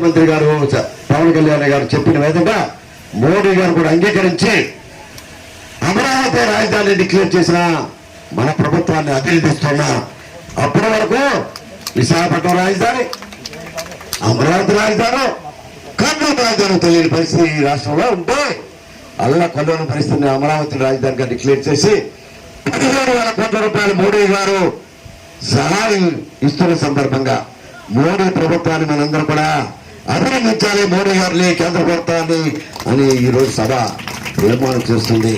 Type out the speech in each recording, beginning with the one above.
మంత్రి గారు పవన్ కళ్యాణ్ గారు చెప్పిన విధంగా మోడీ గారు కూడా అంగీకరించి అమరావతి రాజధాని డిక్లేర్ చేసిన మన ప్రభుత్వాన్ని అభినందిస్తున్నా. అప్పటి వరకు విశాఖపట్నం రాజధాని, అమరావతి రాజధాని, కర్నూలు రాజధాని తెలియని పరిస్థితి ఈ రాష్ట్రంలో ఉంటే అల్లా కొల్లోని పరిస్థితిని అమరావతి రాజధానిగా డిక్లేర్ చేసి 17,000 కోట్ల రూపాయలు మోడీ గారు సహాయం ఇస్తున్న సందర్భంగా మోడీ ప్రభుత్వాన్ని మనందరూ కూడా అభినందించాలి, మోడీ గారిని, కేంద్ర ప్రభుత్వాన్ని అని ఈరోజు సభ తీర్మానం చేస్తుంది.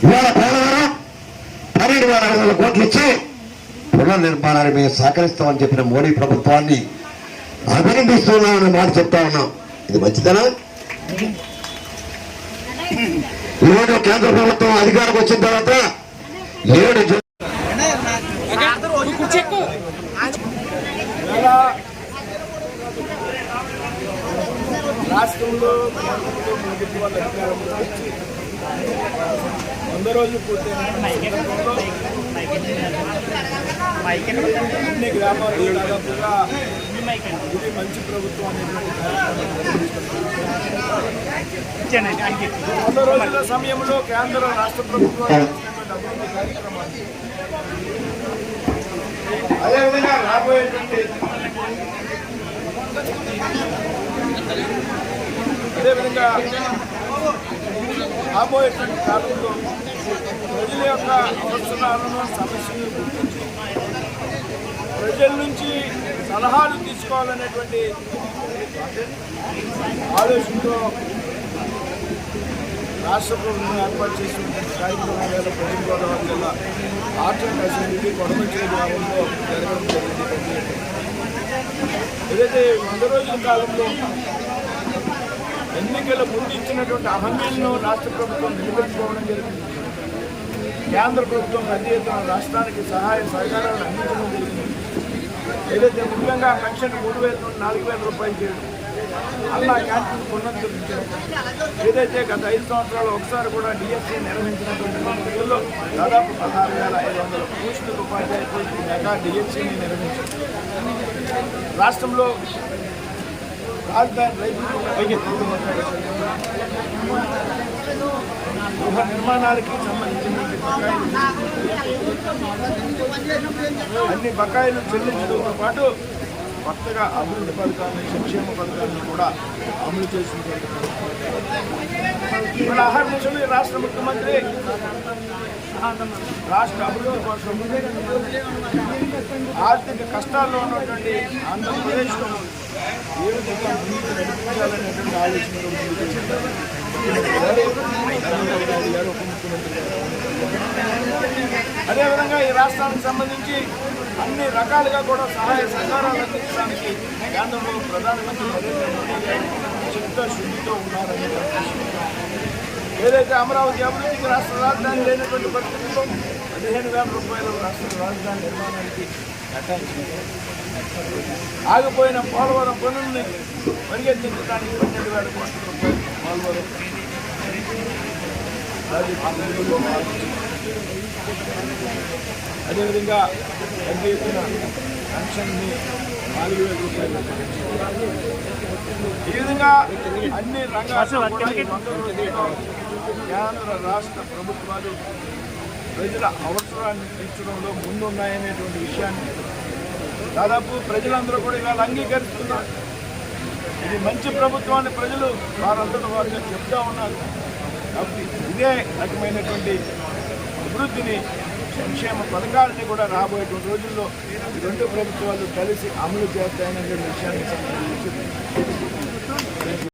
ఇవాళ పోలవరం 12,600 కోట్లు ఇచ్చి పునర్నిర్మాణాన్ని మేము సహకరిస్తామని చెప్పిన మోడీ ప్రభుత్వాన్ని అభినందిస్తున్నామని మాట చెప్తా ఉన్నాం. ఇది మంచిదనా? ఈరోజు కేంద్ర ప్రభుత్వం అధికారం వచ్చిన తర్వాత 7 రాష్ట్రంలో వంద రోజులు పూర్తయిన అన్ని గ్రామాల్లో దాదాపుగా ఇది మంచి ప్రభుత్వం అనేటువంటి 100 రోజుల సమయంలో కేంద్ర రాష్ట్ర ప్రభుత్వాలు అభివృద్ధి కార్యక్రమాలు అదేవిధంగా రాబోయేటువంటి కాలంలో ప్రజల యొక్క అవసరాలను, సమస్యలను గుర్తించి ప్రజల నుంచి సలహాలు తీసుకోవాలనేటువంటి ఆలోచనతో రాష్ట్ర ప్రభుత్వం ఏర్పాటు చేసినటువంటి కార్యక్రమాల పశ్చిమ గోదావరి జిల్లా ఆర్చర్డ్ అసెంబ్లీ కొడమచేరు గ్రామంలో జరగడం జరిగింది. ఏదైతే 100 రోజుల కాలంలో ఎన్నికల ముందు ఇచ్చినటువంటి హామీలను రాష్ట్ర ప్రభుత్వం నిలబెట్టుకోవడం జరిగింది. కేంద్ర ప్రభుత్వం పెద్ద ఎత్తున రాష్ట్రానికి సహాయ సహకారాలను అందించడం జరిగింది. ఏదైతే ముఖ్యంగా పెన్షన్ 3,000 నుండి 4,000 రూపాయలు చేయడం, అలా క్యాంటీన్ పునరుద్ధరించడం, ఏదైతే గత 5 సంవత్సరాలు ఒకసారి కూడా డిఎస్సీ నిర్వహించినటువంటి రోజుల్లో దాదాపు 16,500 పోస్టుల ఉపాధ్యాయులు మెగా డిఎస్సీని నిర్వహించారు. రాష్ట్రంలో రాజధాని రైతులు గృహ నిర్మాణాలకి సంబంధించినటువంటి అన్ని బకాయిలు చెల్లించడంతో పాటు కొత్తగా అభివృద్ధి పథకాన్ని, సంక్షేమ పథకాన్ని కూడా అమలు చేసినటువంటి మన ఆహర్నిశలు రాష్ట్ర ముఖ్యమంత్రి రాష్ట్ర అభివృద్ధి కోసం ఆర్థిక కష్టాల్లో ఉన్నటువంటి ఆంధ్రప్రదేశ్లో ఏ విధంగా ముందుకు నడిపించాలనేటువంటి ఆలోచనలో అదేవిధంగా ఈ రాష్ట్రానికి సంబంధించి అన్ని రకాలుగా కూడా సహాయ సహకారాలు అందించడానికి కేంద్రంలో ప్రధానమంత్రి నరేంద్ర మోడీ గారు చిత్తశుద్ధితో ఉన్నారని ఏదైతే అమరావతి అభివృద్ధికి రాష్ట్ర రాజధాని లేనటువంటి పరిస్థితుల్లో 15,000 రూపాయలు రాష్ట్ర రాజధాని నిర్మాణానికి కేటాయించింది. ఆగిపోయిన పోలవరం పనుల్ని పరిగెత్తించడానికి 12,000 కోట్ల రూపాయలు పోలవరం అదేవిధంగా పెద్ద ఎత్తున పెన్షన్ని 4,000 రూపాయలు. ఈ విధంగా అన్ని రంగాల్లో కేంద్ర రాష్ట్ర ప్రభుత్వాలు ప్రజల అవసరాన్ని తీర్చడంలో ముందున్నాయనేటువంటి విషయాన్ని దాదాపు ప్రజలందరూ కూడా ఇవాళ అంగీకరిస్తున్నారు. ఇది మంచి ప్రభుత్వాన్ని ప్రజలు వారంతటా వారిగా చెప్తా ఉన్నారు. కాబట్టి ఇదే రకమైనటువంటి అభివృద్ధిని, సంక్షేమ పథకాలని కూడా రాబోయేటువంటి రోజుల్లో 2 ప్రభుత్వాలు కలిసి అమలు చేస్తాయనే విషయాన్ని